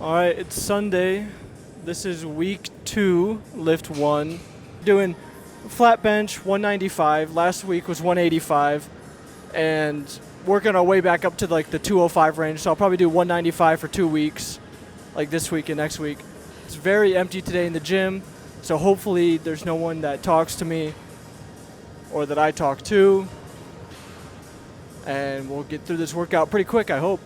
All right, it's Sunday. This is week 2, lift 1. Doing flat bench 195. Last week was 185, and working our way back up to like the 205 range. So I'll probably do 195 for 2 weeks, like this week and next week. It's very empty today in the gym, so hopefully there's no one that talks to me or that I talk to, and we'll get through this workout pretty quick, I hope.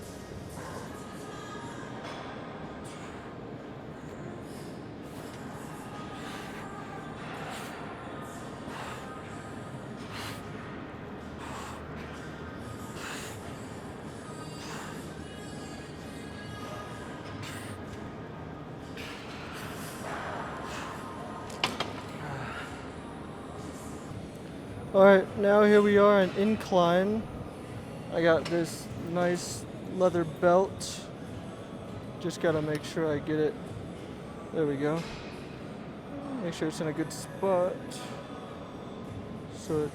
Alright, now here we are in incline. I got this nice leather belt. Just gotta make sure I get it. There we go. Make sure it's in a good spot. So it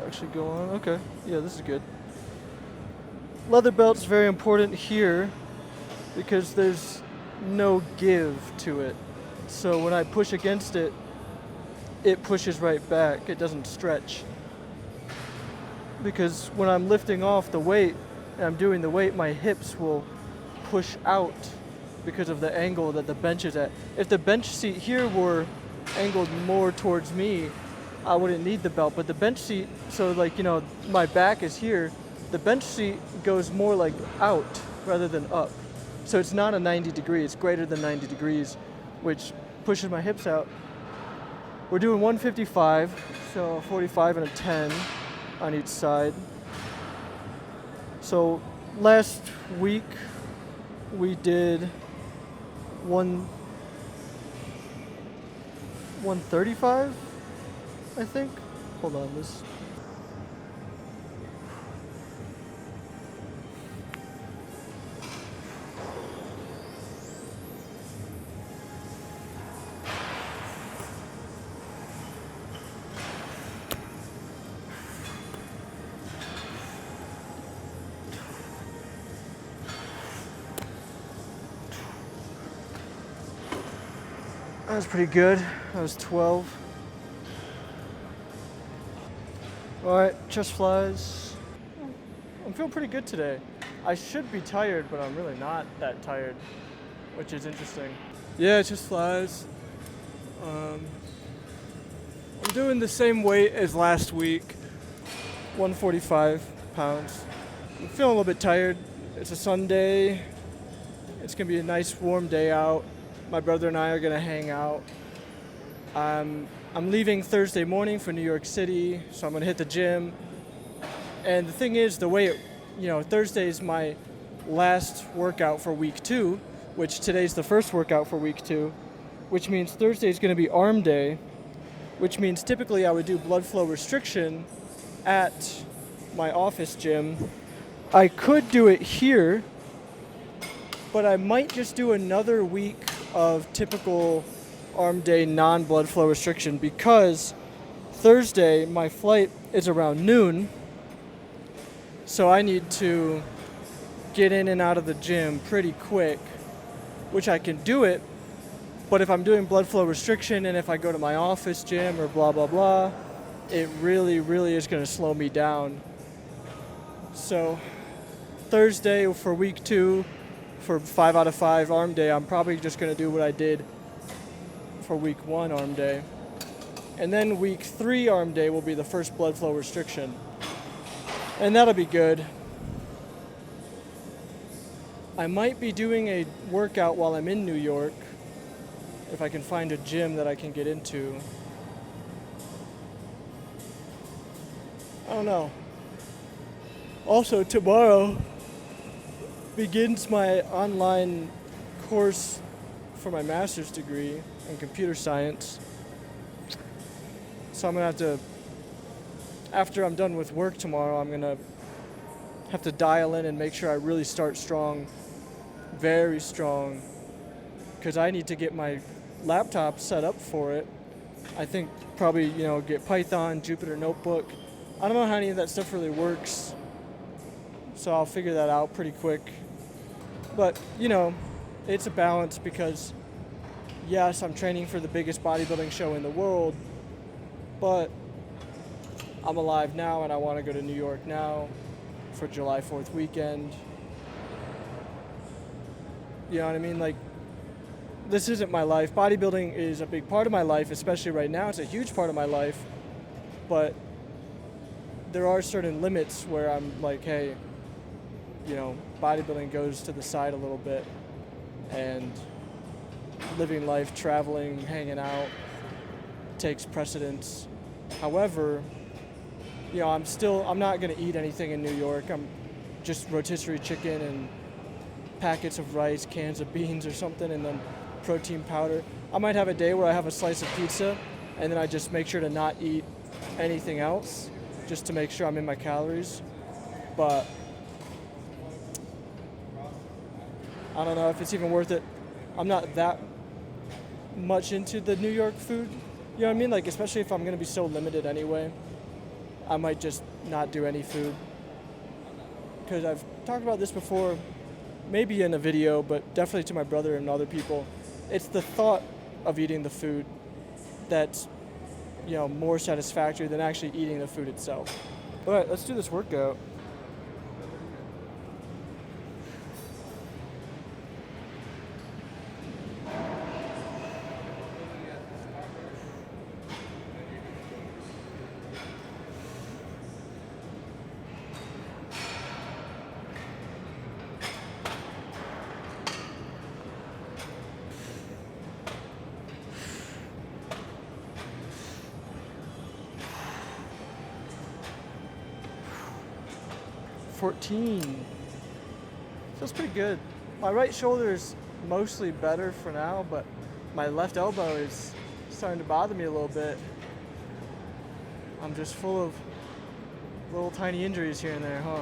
actually go on. Okay, yeah, this is good. Leather belt's very important here because there's no give to it. So when I push against it, it pushes right back. It doesn't stretch. Because when I'm lifting off the weight and I'm doing the weight, my hips will push out because of the angle that the bench is at. If the bench seat here were angled more towards me, I wouldn't need the belt. But the bench seat, so like, you know, my back is here, the bench seat goes more like out rather than up. So it's not a 90 degree, it's greater than 90 degrees, which pushes my hips out. We're doing 155, so 45 and a 10 on each side. So last week we did 135, I think. Hold on, this. That was pretty good. That was 12. All right, chest flies. I'm feeling pretty good today. I should be tired, but I'm really not that tired, which is interesting. Yeah, chest flies. I'm doing the same weight as last week, 145 pounds. I'm feeling a little bit tired. It's a Sunday. It's gonna be a nice warm day out. My brother and I are gonna hang out. I'm leaving Thursday morning for New York City, so I'm gonna hit the gym. And the thing is, Thursday is my last workout for week 2, which today's the first workout for week 2, which means Thursday is gonna be arm day, which means typically I would do blood flow restriction at my office gym. I could do it here, but I might just do another week of typical arm day non-blood flow restriction because Thursday my flight is around noon, so I need to get in and out of the gym pretty quick, which I can do it, but if I'm doing blood flow restriction and if I go to my office gym or blah blah blah, it really is going to slow me down. So Thursday for week 2 for 5 out of 5 arm day, I'm probably just going to do what I did for week 1 arm day. And then week 3 arm day will be the first blood flow restriction. And that'll be good. I might be doing a workout while I'm in New York, if I can find a gym that I can get into. I don't know. Also, tomorrow begins my online course for my master's degree in computer science. So I'm gonna have to, after I'm done with work tomorrow, I'm gonna have to dial in and make sure I really start strong, very strong, because I need to get my laptop set up for it. I think probably, get Python, Jupyter Notebook. I don't know how any of that stuff really works, so I'll figure that out pretty quick. But, it's a balance because, yes, I'm training for the biggest bodybuilding show in the world, but I'm alive now and I want to go to New York now for July 4th weekend. You know what I mean? Like, this isn't my life. Bodybuilding is a big part of my life, especially right now. It's a huge part of my life. But there are certain limits where I'm like, hey, you know, bodybuilding goes to the side a little bit, and living life, traveling, hanging out takes precedence. However, you know, I'm not going to eat anything in New York. I'm just rotisserie chicken and packets of rice, cans of beans or something, and then protein powder. I might have a day where I have a slice of pizza, and then I just make sure to not eat anything else, just to make sure I'm in my calories. But I don't know if it's even worth it. I'm not that much into the New York food. You know what I mean? Like, especially if I'm going to be so limited anyway, I might just not do any food. Because I've talked about this before, maybe in a video, but definitely to my brother and other people. It's the thought of eating the food that's, you know, more satisfactory than actually eating the food itself. All right, let's do this workout. Feels pretty good. My right shoulder is mostly better for now, but my left elbow is starting to bother me a little bit. I'm just full of little tiny injuries here and there, huh?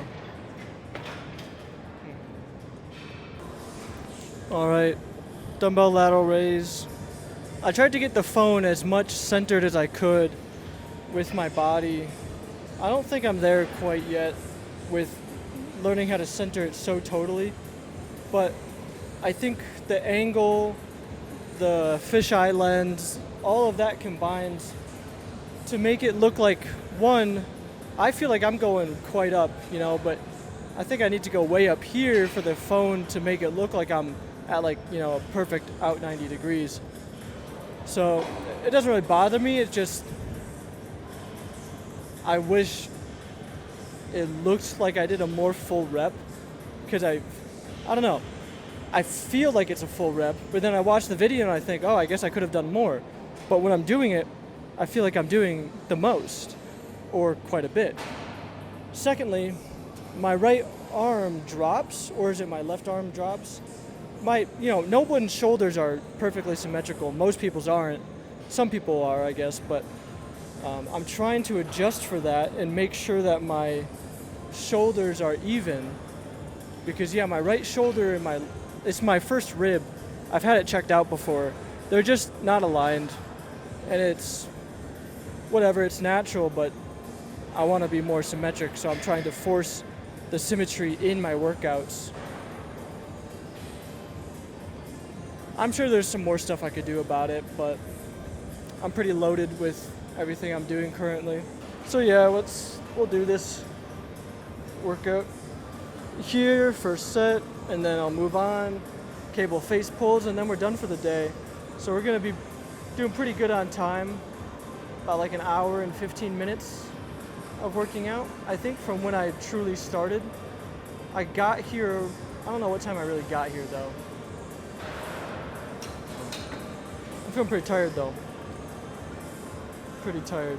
All right, dumbbell lateral raise. I tried to get the phone as much centered as I could with my body. I don't think I'm there quite yet with learning how to center it so totally, but I think the angle, the fisheye lens, all of that combines to make it look like, one, I feel like I'm going quite up, you know, but I think I need to go way up here for the phone to make it look like I'm at, like, you know, a perfect out 90 degrees. So it doesn't really bother me, it's just I wish it looked like I did a more full rep, because I don't know, I feel like it's a full rep, but then I watch the video and I think, oh, I guess I could have done more. But when I'm doing it, I feel like I'm doing the most, or quite a bit. Secondly, my right arm drops, or is it my left arm drops? No one's shoulders are perfectly symmetrical. Most people's aren't. Some people are, I guess, but I'm trying to adjust for that and make sure that my shoulders are even, because my right shoulder and it's my first rib. I've had it checked out before. They're just not aligned, and it's whatever, it's natural, but I want to be more symmetric, so I'm trying to force the symmetry in my workouts. I'm sure there's some more stuff I could do about it, but I'm pretty loaded with everything I'm doing currently. So we'll do this workout here, first set, and then I'll move on, cable face pulls, and then we're done for the day. So we're gonna be doing pretty good on time, about like an hour and 15 minutes of working out. I think from when I truly started. I got here, I don't know what time I really got here though. I'm feeling pretty tired though. Pretty tired.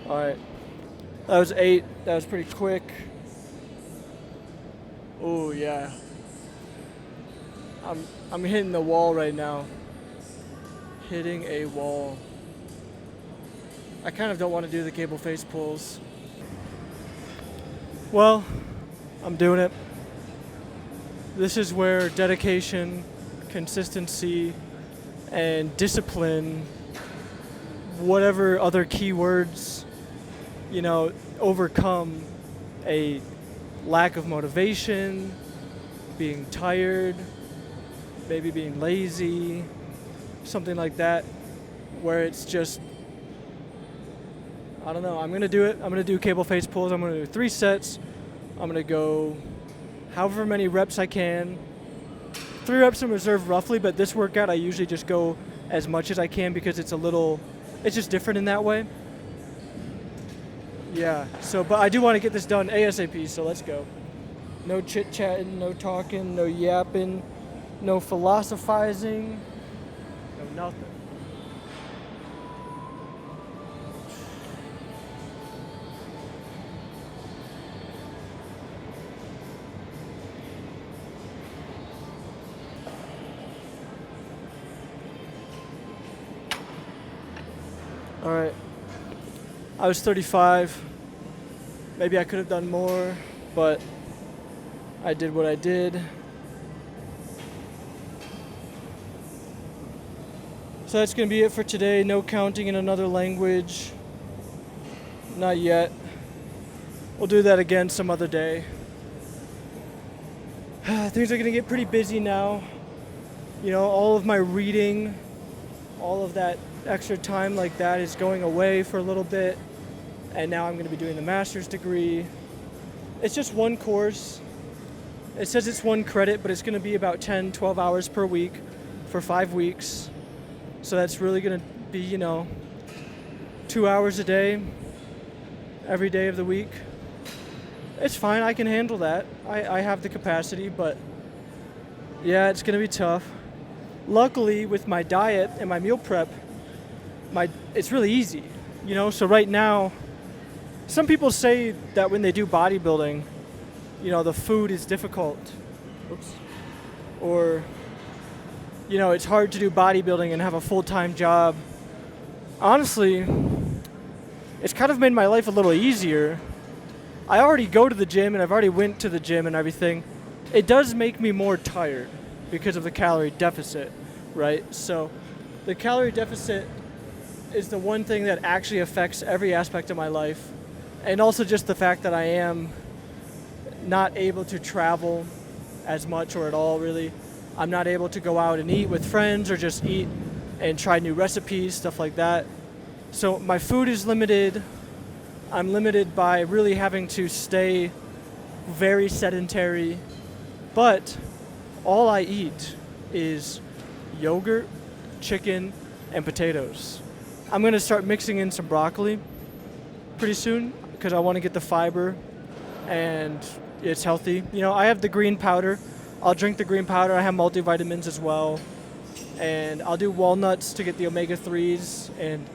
All right, that was 8. That was pretty quick. Oh yeah. I'm hitting the wall right now. Hitting a wall. I kind of don't want to do the cable face pulls. Well, I'm doing it. This is where dedication, consistency, and discipline, whatever other keywords, overcome a lack of motivation, being tired, maybe being lazy, something like that, where it's just, I don't know, I'm going to do it. I'm going to do cable face pulls. I'm going to do 3 sets. I'm going to go however many reps I can. 3 reps in reserve roughly, but this workout I usually just go as much as I can because it's just different in that way. Yeah, but I do want to get this done ASAP, so let's go. No chit-chatting, no talking, no yapping, no philosophizing, no nothing. All right, I was 35. Maybe I could have done more, but I did what I did. So that's going to be it for today. No counting in another language. Not yet. We'll do that again some other day. Things are going to get pretty busy now. All of my reading, all of that extra time like that is going away for a little bit. And now I'm going to be doing the master's degree. It's just one course. It says it's 1 credit, but it's going to be about 10, 12 hours per week for 5 weeks. So that's really going to be, 2 hours a day, every day of the week. It's fine. I can handle that. I have the capacity, but yeah, it's going to be tough. Luckily, with my diet and my meal prep, it's really easy. So right now, some people say that when they do bodybuilding, the food is difficult. Oops. Or, it's hard to do bodybuilding and have a full-time job. Honestly, it's kind of made my life a little easier. I already go to the gym and I've already went to the gym and everything. It does make me more tired because of the calorie deficit, right? So the calorie deficit is the one thing that actually affects every aspect of my life. And also just the fact that I am not able to travel as much or at all, really. I'm not able to go out and eat with friends or just eat and try new recipes, stuff like that. So my food is limited. I'm limited by really having to stay very sedentary. But all I eat is yogurt, chicken, and potatoes. I'm going to start mixing in some broccoli pretty soon because I want to get the fiber and it's healthy. I have the green powder. I'll drink the green powder. I have multivitamins as well. And I'll do walnuts to get the omega-3s and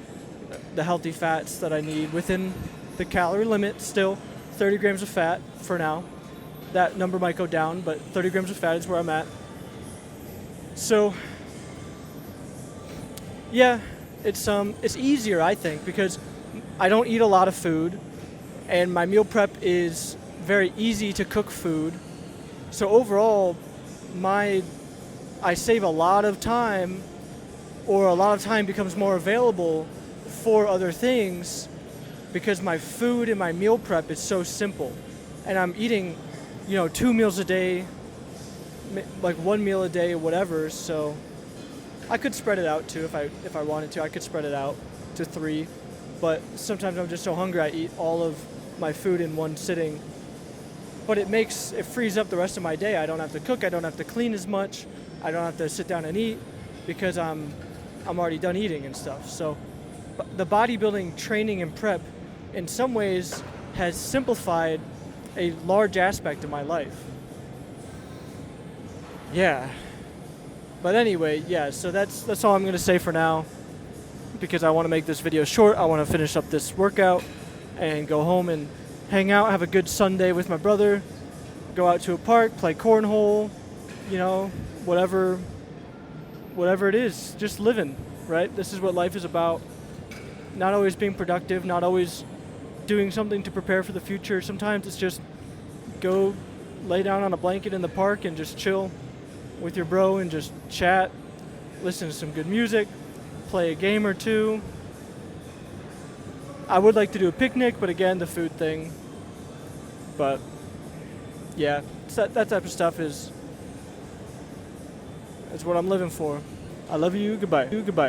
the healthy fats that I need within the calorie limit still. 30 grams of fat for now. That number might go down, but 30 grams of fat is where I'm at. So, yeah, it's easier, I think, because I don't eat a lot of food, and my meal prep is very easy to cook food. So overall, I save a lot of time, or a lot of time becomes more available for other things because my food and my meal prep is so simple. And I'm eating, 2 meals a day, like 1 meal a day, whatever. So I could spread it out too if I wanted to. I could spread it out to 3. But sometimes I'm just so hungry I eat all of my food in one sitting. But it frees up the rest of my day. I don't have to cook. I don't have to clean as much. I don't have to sit down and eat because I'm already done eating and stuff. So the bodybuilding training and prep in some ways has simplified a large aspect of my life. Yeah. But anyway, yeah, so that's all I'm going to say for now because I want to make this video short. I want to finish up this workout and go home and hang out, have a good Sunday with my brother, go out to a park, play cornhole, whatever it is, just living, right? This is what life is about. Not always being productive, not always doing something to prepare for the future. Sometimes it's just go lay down on a blanket in the park and just chill with your bro and just chat, listen to some good music, play a game or two. I would like to do a picnic, but again, the food thing. But yeah, that type of stuff is what I'm living for. I love you. Goodbye. Goodbye.